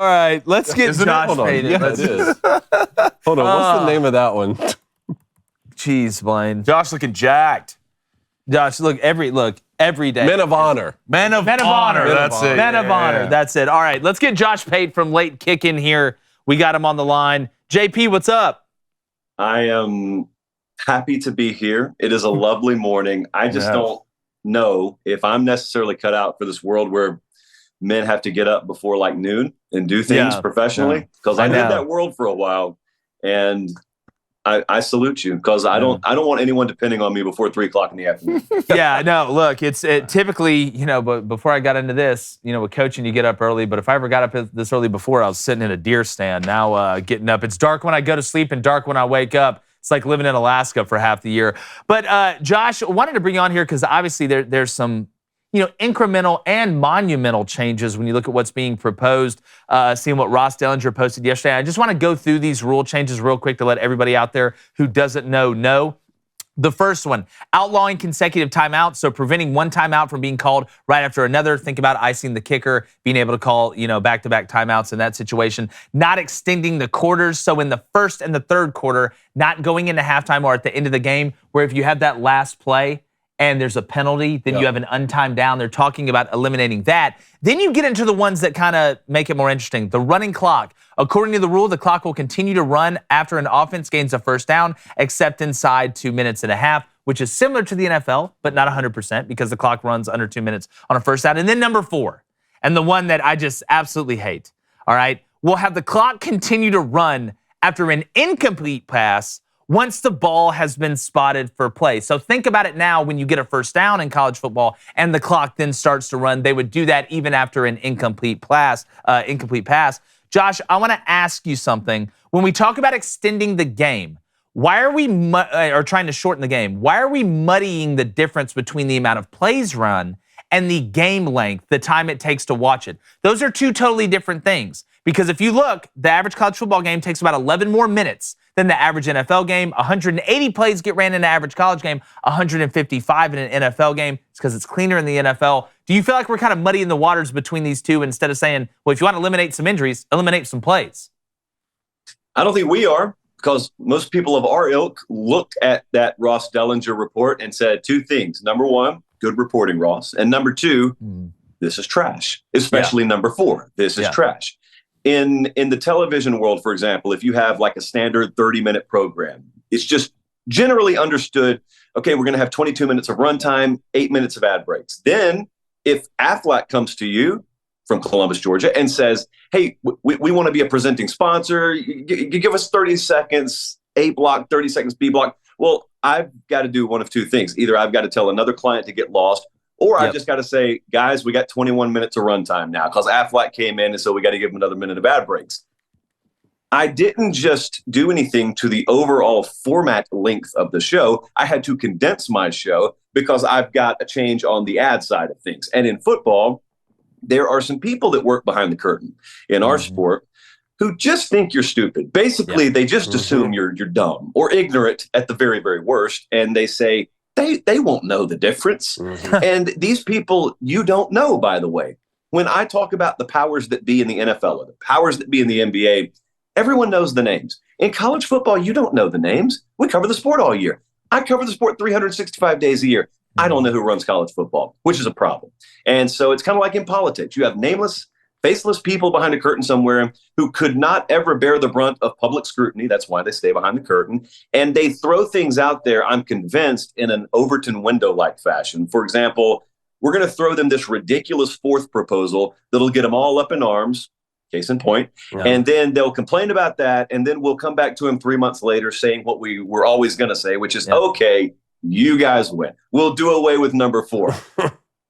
All right, let's get Josh Pate. Yeah, it is. Hold on, what's the name of that one? Jeez, Blaine. Josh looking jacked. Josh, look every day. Men of Honor. Men of Honor. That's it. Men of Honor. That's it. All right, let's get Josh Pate from Late Kick in here. We got him on the line. JP, what's up? I am happy to be here. It is a lovely morning. I just don't know if I'm necessarily cut out for this world where men have to get up before like noon and do things professionally. Because I did that world for a while, and I salute you because I don't want anyone depending on me before 3 o'clock in the afternoon. Yeah, no, look, it's typically, but before I got into this, with coaching, you get up early. But if I ever got up this early before, I was sitting in a deer stand. Now getting up, it's dark when I go to sleep and dark when I wake up. It's like living in Alaska for half the year. But Josh, I wanted to bring you on here because obviously there's some incremental and monumental changes when you look at what's being proposed, seeing what Ross Dellinger posted yesterday. I just want to go through these rule changes real quick to let everybody out there who doesn't know. The first one, outlawing consecutive timeouts, so preventing one timeout from being called right after another. Think about icing the kicker, being able to call, back-to-back timeouts in that situation. Not extending the quarters, so in the first and the third quarter, not going into halftime or at the end of the game, where if you have that last play, and there's a penalty, then you have an untimed down. They're talking about eliminating that. Then you get into the ones that kind of make it more interesting. The running clock. According to the rule, the clock will continue to run after an offense gains a first down, except inside 2.5 minutes, which is similar to the NFL, but not 100% because the clock runs under 2 minutes on a first down. And then number 4, and the one that I just absolutely hate, all right, we'll have the clock continue to run after an incomplete pass once the ball has been spotted for play. So think about it now when you get a first down in college football and the clock then starts to run. They would do that even after an incomplete pass. Josh, I want to ask you something. When we talk about extending the game, why are we or trying to shorten the game? Why are we muddying the difference between the amount of plays run and the game length, the time it takes to watch it? Those are two totally different things. Because if you look, the average college football game takes about 11 more minutes than the average NFL game. 180 plays get ran in an average college game, 155 in an NFL game. It's because it's cleaner in the NFL. Do you feel like we're kind of muddying the waters between these two instead of saying, well, if you want to eliminate some injuries, eliminate some plays? I don't think we are, because most people of our ilk looked at that Ross Dellinger report and said 2 things. Number 1, good reporting, Ross. And number 2, this is trash, especially number 4. This is trash. In the television world, for example, if you have like a standard 30-minute program, it's just generally understood, okay, we're going to have 22 minutes of runtime, 8 minutes of ad breaks. Then if Aflac comes to you from Columbus, Georgia, and says, hey, we want to be a presenting sponsor, you give us 30 seconds, A block, 30 seconds, B block. Well, I've got to do one of 2 things. Either I've got to tell another client to get lost, or I've just got to say, guys, we got 21 minutes of runtime now because Aflac came in, and so we got to give them another minute of ad breaks. I didn't just do anything to the overall format length of the show. I had to condense my show because I've got a change on the ad side of things. And in football, there are some people that work behind the curtain in our sport who just think you're stupid. Basically, they just assume you're dumb or ignorant at the very, very worst, and they say, They won't know the difference. And these people, you don't know, by the way. When I talk about the powers that be in the NFL or the powers that be in the NBA, everyone knows the names. In college football, you don't know the names. We cover the sport all year. I cover the sport 365 days a year. I don't know who runs college football, which is a problem. And so it's kind of like in politics. You have nameless, faceless people behind a curtain somewhere who could not ever bear the brunt of public scrutiny. That's why they stay behind the curtain. And they throw things out there, I'm convinced, in an Overton window-like fashion. For example, we're going to throw them this ridiculous 4th proposal that'll get them all up in arms, case in point. And then they'll complain about that. And then we'll come back to them 3 months later saying what we were always going to say, which is, okay, you guys win. We'll do away with number 4.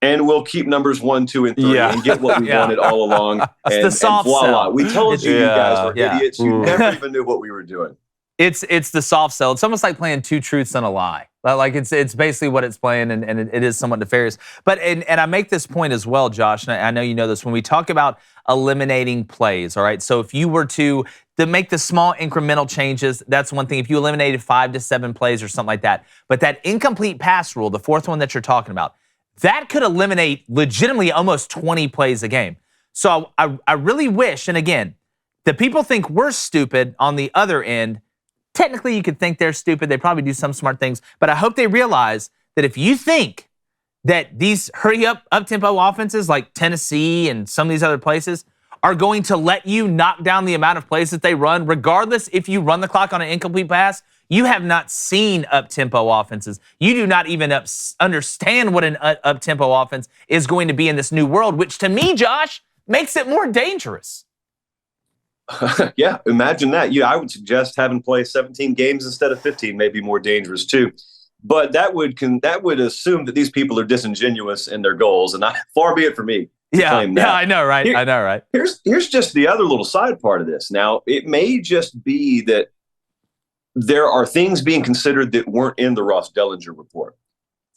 And we'll keep numbers 1, 2, and 3 and get what we wanted all along. And, the soft voila. sell. We told you, you guys were idiots. You never even knew what we were doing. It's the soft sell. It's almost like playing 2 truths and a lie. Like it's basically what it's playing, and it is somewhat nefarious. But and I make this point as well, Josh, and I know you know this. When we talk about eliminating plays, all right. So if you were to make the small incremental changes, that's one thing. If you eliminated 5 to 7 plays or something like that, but that incomplete pass rule, the 4th one that you're talking about, that could eliminate legitimately almost 20 plays a game. So I really wish, and again, the people think we're stupid on the other end. Technically, you could think they're stupid. They probably do some smart things. But I hope they realize that if you think that these hurry-up, up-tempo offenses like Tennessee and some of these other places are going to let you knock down the amount of plays that they run, regardless if you run the clock on an incomplete pass, you have not seen up-tempo offenses. You do not even understand what an up-tempo offense is going to be in this new world, which to me, Josh, makes it more dangerous. Yeah, imagine that. Yeah, I would suggest having play 17 games instead of 15 may be more dangerous too. But that would assume that these people are disingenuous in their goals, and far be it for me to claim that. Yeah, I know, right? I know, right? Here's just the other little side part of this. Now, it may just be that there are things being considered that weren't in the Ross Dellinger report.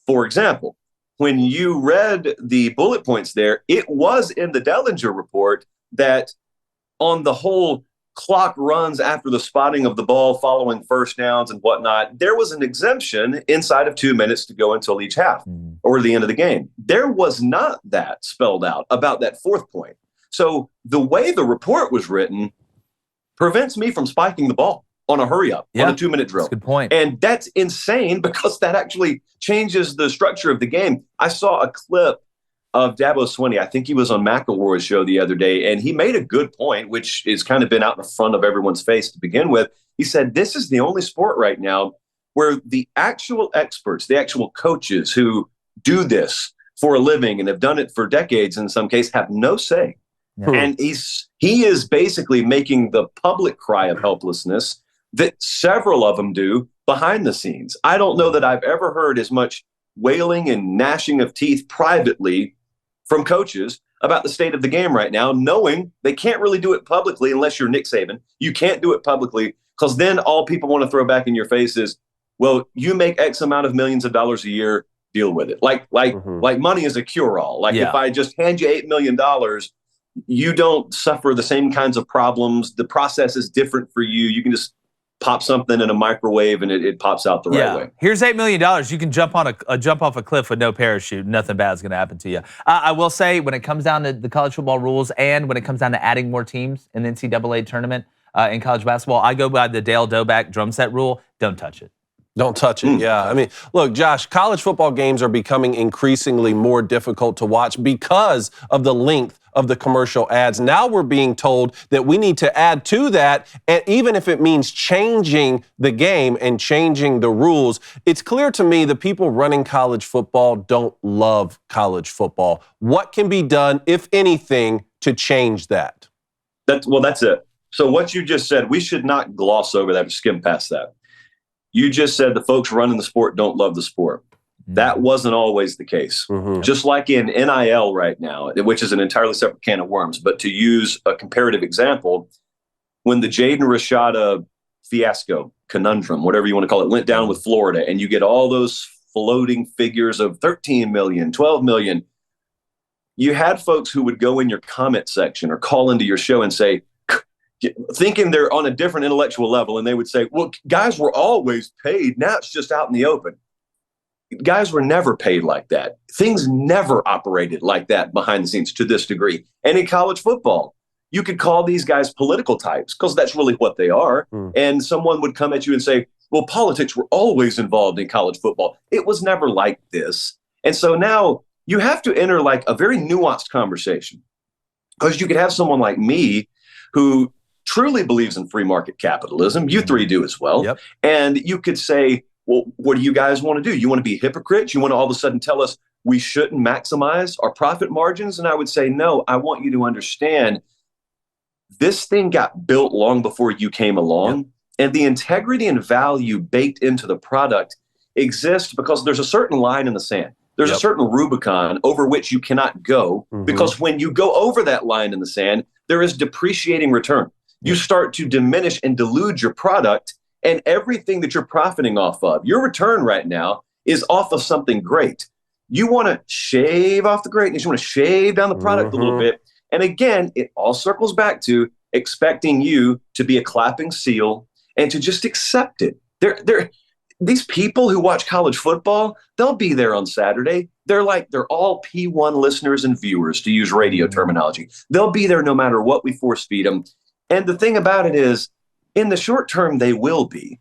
For example, when you read the bullet points there, it was in the Dellinger report that on the whole clock runs after the spotting of the ball following first downs and whatnot, there was an exemption inside of 2 minutes to go until each half or the end of the game. There was not that spelled out about that fourth point. So the way the report was written prevents me from spiking the ball on a hurry up, on a 2 minute drill. That's a good point. And that's insane because that actually changes the structure of the game. I saw a clip of Dabo Swinney. I think he was on McElroy's show the other day, and he made a good point, which has kind of been out in front of everyone's face to begin with. He said, this is the only sport right now where the actual experts, the actual coaches who do this for a living and have done it for decades in some case, have no say. Yeah. And he is basically making the public cry of helplessness that several of them do behind the scenes. I don't know that I've ever heard as much wailing and gnashing of teeth privately from coaches about the state of the game right now, knowing they can't really do it publicly unless you're Nick Saban. You can't do it publicly because then all people want to throw back in your face is, well, you make X amount of millions of dollars a year, deal with it. Like money is a cure-all. Like if I just hand you $8 million, you don't suffer the same kinds of problems. The process is different for you. You can just pop something in a microwave and it pops out the right way. Here's $8 million. You can jump off a cliff with no parachute. Nothing bad is going to happen to you. I will say when it comes down to the college football rules and when it comes down to adding more teams in the NCAA tournament in college basketball, I go by the Dale Doback drum set rule. Don't touch it. Don't touch it, yeah. I mean, look, Josh, college football games are becoming increasingly more difficult to watch because of the length of the commercial ads. Now we're being told that we need to add to that, and even if it means changing the game and changing the rules, it's clear to me the people running college football don't love college football. What can be done, if anything, to change that? That's it. So what you just said, we should not gloss over that or skim past that. You just said the folks running the sport don't love the sport. That wasn't always the case. Just like in NIL right now, which is an entirely separate can of worms. But to use a comparative example, when the Jaden Rashada fiasco, conundrum, whatever you want to call it, went down with Florida, and you get all those floating figures of 13 million, 12 million, you had folks who would go in your comment section or call into your show and say, thinking they're on a different intellectual level, and they would say, well, guys were always paid. Now it's just out in the open. Guys were never paid like that. Things never operated like that behind the scenes to this degree. And in college football, you could call these guys political types because that's really what they are. And someone would come at you and say, well, politics were always involved in college football. It was never like this. And so now you have to enter like a very nuanced conversation, because you could have someone like me who truly believes in free market capitalism. You three do as well. Yep. And you could say, well, what do you guys want to do? You want to be hypocrites? You want to all of a sudden tell us we shouldn't maximize our profit margins? And I would say, no, I want you to understand this thing got built long before you came along. Yep. And the integrity and value baked into the product exists because there's a certain line in the sand. There's a certain Rubicon over which you cannot go, because when you go over that line in the sand, there is depreciating return. You start to diminish and dilute your product, and everything that you're profiting off of, your return right now is off of something great. You want to shave off the greatness. You want to shave down the product a little bit. And again, it all circles back to expecting you to be a clapping seal and to just accept it. these people who watch college football, they'll be there on Saturday. They're all P1 listeners and viewers, to use radio terminology. They'll be there no matter what we force feed them. And the thing about it is, in the short term, they will be.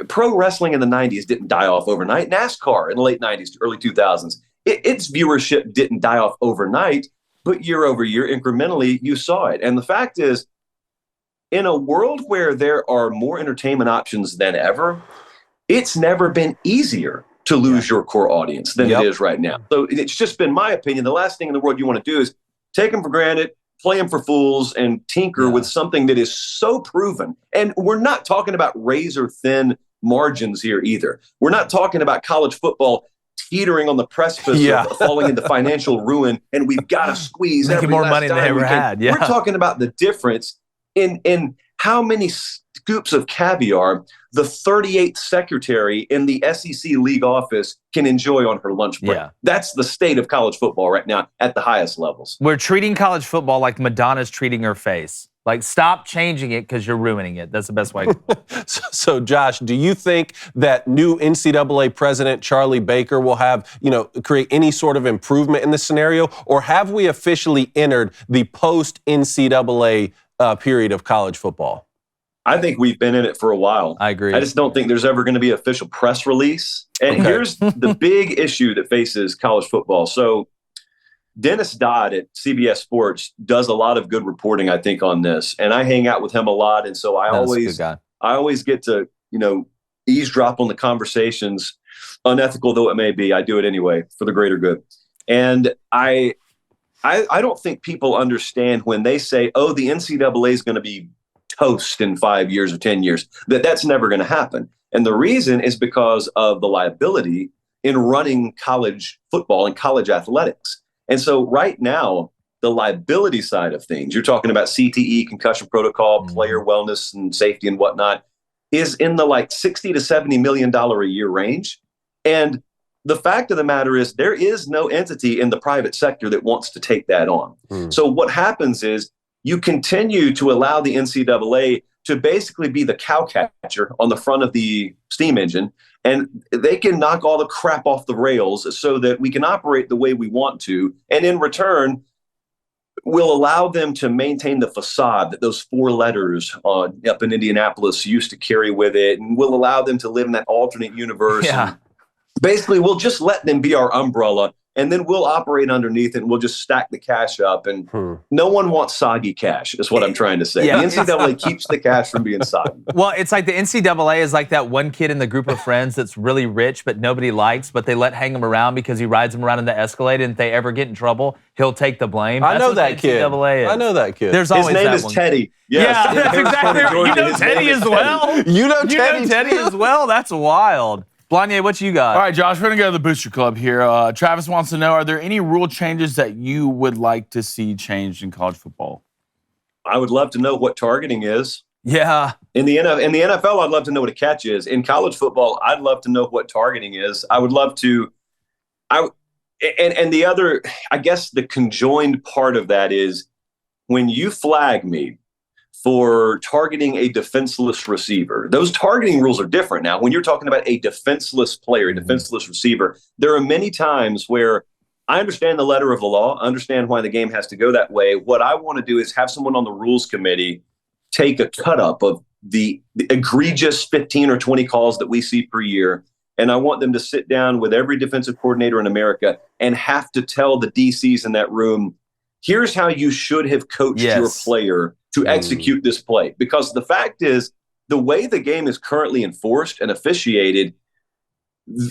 Pro wrestling in the 90s didn't die off overnight. NASCAR in the late 90s, early 2000s, its viewership didn't die off overnight, but year over year, incrementally, you saw it. And the fact is, in a world where there are more entertainment options than ever, it's never been easier to lose your core audience than it is right now. So it's just been my opinion. The last thing in the world you want to do is take them for granted, play them for fools, and tinker with something that is so proven. And we're not talking about razor thin margins here either. We're not talking about college football teetering on the precipice of falling into financial ruin, and we've got to squeeze making every more last money than they dime we ever can. had. Yeah. We're talking about the difference in how many scoops of caviar the 38th secretary in the SEC league office can enjoy on her lunch break. Yeah. That's the state of college football right now at the highest levels. We're treating college football like Madonna's treating her face. Like, stop changing it because you're ruining it. That's the best way. So, Josh, do you think that new NCAA president Charlie Baker will have, create any sort of improvement in this scenario? Or have we officially entered the post-NCAA period of college football? I think we've been in it for a while. I agree. I just don't think there's ever going to be an official press release. And here's the big issue that faces college football. So Dennis Dodd at CBS Sports does a lot of good reporting, I think, on this. And I hang out with him a lot. And so I always get to, eavesdrop on the conversations, unethical though it may be. I do it anyway for the greater good. And I don't think people understand when they say, oh, the NCAA is going to be toast in 5 years or 10 years, that's never going to happen. And the reason is because of the liability in running college football and college athletics. And so right now, the liability side of things, you're talking about CTE, concussion protocol, player wellness and safety and whatnot, is in the $60 to $70 million a year range. And the fact of the matter is there is no entity in the private sector that wants to take that on. So what happens is you continue to allow the NCAA to basically be the cowcatcher on the front of the steam engine, and they can knock all the crap off the rails so that we can operate the way we want to. And in return, we'll allow them to maintain the facade that those 4 letters up in Indianapolis used to carry with it. And we'll allow them to live in that alternate universe. Yeah. Basically, we'll just let them be our umbrella, and then we'll operate underneath it, and we'll just stack the cash up. And no one wants soggy cash, is what I'm trying to say. Yeah. The NCAA keeps the cash from being soggy. Well, it's like the NCAA is like that one kid in the group of friends that's really rich but nobody likes, but they let hang him around because he rides them around in the Escalade, and if they ever get in trouble, he'll take the blame. I know that kid. NCAA is. I know that kid. There's His always name that is one. Teddy. Yes. Yeah, that's exactly right. You know Teddy as well. You know Teddy as well. That's wild. Blanye, what you got? All right, Josh, we're going to go to the Booster Club here. Travis wants to know, are there any rule changes that you would like to see changed in college football? I would love to know what targeting is. Yeah. In the NFL, I'd love to know what a catch is. In college football, I'd love to know what targeting is. I would love to. And the other, I guess the conjoined part of that is when you flag me for targeting a defenseless receiver. Those targeting rules are different now. When you're talking about a defenseless player, a defenseless receiver, there are many times where I understand the letter of the law, understand why the game has to go that way. What I want to do is have someone on the rules committee take a cut up of the egregious 15 or 20 calls that we see per year. And I want them to sit down with every defensive coordinator in America and have to tell the DCs in that room, here's how you should have coached your player to execute this play. Because the fact is, the way the game is currently enforced and officiated,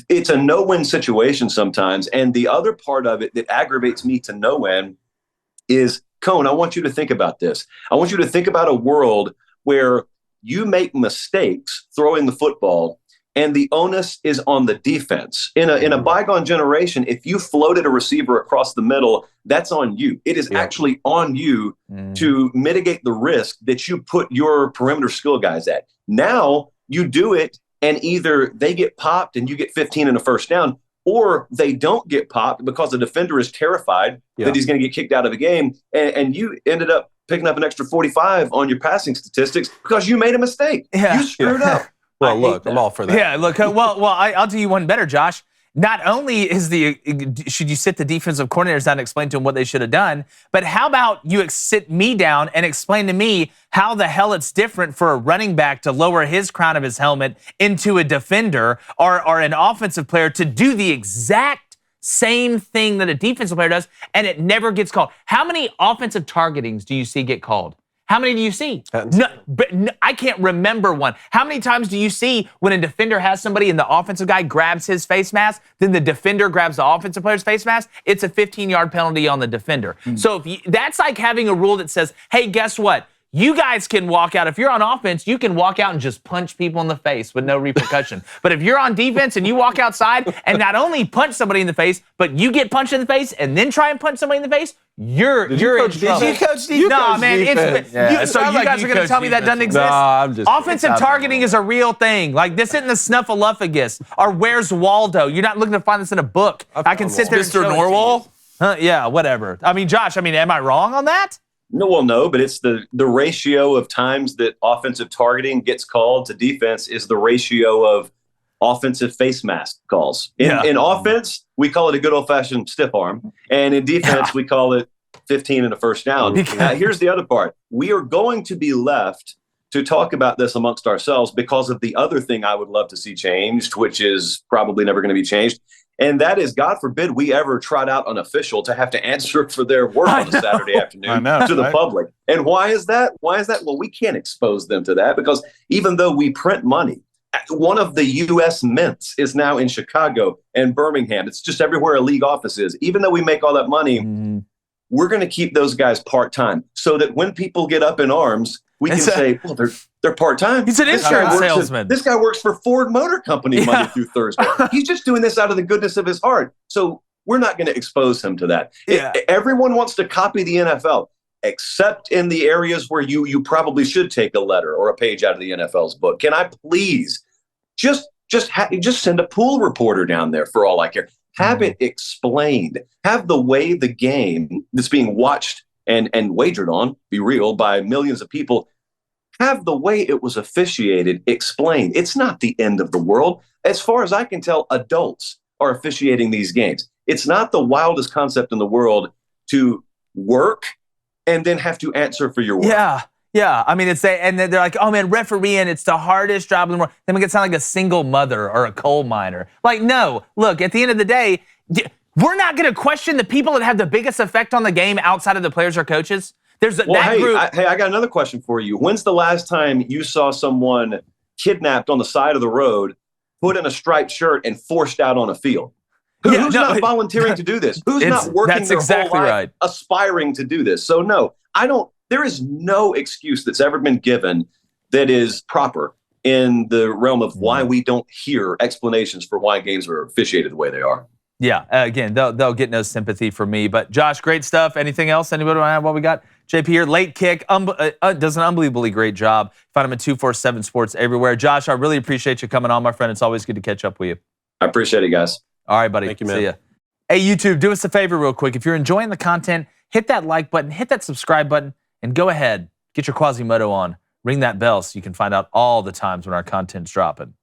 it's a no-win situation sometimes. And the other part of it that aggravates me to no end is, Cone, I want you to think about this. I want you to think about a world where you make mistakes throwing the football and the onus is on the defense. In a bygone generation, if you floated a receiver across the middle, that's on you. It is actually on you to mitigate the risk that you put your perimeter skill guys at. Now you do it, and either they get popped and you get 15 in a first down, or they don't get popped because the defender is terrified that he's going to get kicked out of the game, and you ended up picking up an extra 45 on your passing statistics because you made a mistake. You screwed up. Well, look, I'm all for that. Yeah, look, I'll do you one better, Josh. Not only should you sit the defensive coordinators down and explain to them what they should have done, but how about you sit me down and explain to me how the hell it's different for a running back to lower his crown of his helmet into a defender or an offensive player to do the exact same thing that a defensive player does, and it never gets called. How many offensive targetings do you see get called? How many do you see? I can't remember one. How many times do you see when a defender has somebody and the offensive guy grabs his face mask, then the defender grabs the offensive player's face mask? It's a 15-yard penalty on the defender. So that's like having a rule that says, hey, guess what? You guys can walk out. If you're on offense, you can walk out and just punch people in the face with no repercussion. But if you're on defense and you walk outside and not only punch somebody in the face, but you get punched in the face and then try and punch somebody in the face, you're in trouble. Did you coach defense? No, man. So you guys are going to tell me that doesn't exist? No, I'm just Offensive targeting is a real thing. Like, this isn't the snuffleupagus or Where's Waldo. You're not looking to find this in a book. I can sit there and show Mr. it to Norwell? you. Yeah, whatever. I mean, Josh, am I wrong on that? No, well, no, but it's the ratio of times that offensive targeting gets called to defense is the ratio of offensive face mask calls. In offense, we call it a good old-fashioned stiff arm, and in defense, we call it 15 and a first down. Here's the other part. We are going to be left to talk about this amongst ourselves because of the other thing I would love to see changed, which is probably never going to be changed. And that is, God forbid, we ever trot out an official to have to answer for their work on a Saturday afternoon to the public. And why is that? Well, we can't expose them to that because even though we print money, one of the U.S. mints is now in Chicago and Birmingham. It's just everywhere a league office is. Even though we make all that money, we're going to keep those guys part-time so that when people get up in arms, we can say, well, they're part-time. He's an insurance salesman. This guy works for Ford Motor Company Monday through Thursday. He's just doing this out of the goodness of his heart. So we're not going to expose him to that. Everyone wants to copy the NFL, except in the areas where you probably should take a letter or a page out of the NFL's book. Can I please just send a pool reporter down there for all I care? Have it explained. Have the way the game that's being watched and wagered on, be real, by millions of people, have the way it was officiated explained. It's not the end of the world. As far as I can tell, adults are officiating these games. It's not the wildest concept in the world to work and then have to answer for your work. Yeah. I mean, and they're like, oh man, refereeing, it's the hardest job in the world. Then we get sound like a single mother or a coal miner. Like, no, look, at the end of the day, we're not going to question the people that have the biggest effect on the game outside of the players or coaches. There's group. I got another question for you. When's the last time you saw someone kidnapped on the side of the road, put in a striped shirt, and forced out on a field? Who's not volunteering to do this? Who's not working their whole life aspiring to do this? So no, there is no excuse that's ever been given that is proper in the realm of why we don't hear explanations for why games are officiated the way they are. Yeah, again, they'll get no sympathy from me. But Josh, great stuff. Anything else? Anybody want to add what we got? JP here, late kick, does an unbelievably great job. Find him at 247 Sports everywhere. Josh, I really appreciate you coming on, my friend. It's always good to catch up with you. I appreciate it, guys. All right, buddy. Thank you, man. See ya. Hey, YouTube, do us a favor real quick. If you're enjoying the content, hit that like button, hit that subscribe button, and go ahead, get your Quasimodo on. Ring that bell so you can find out all the times when our content's dropping.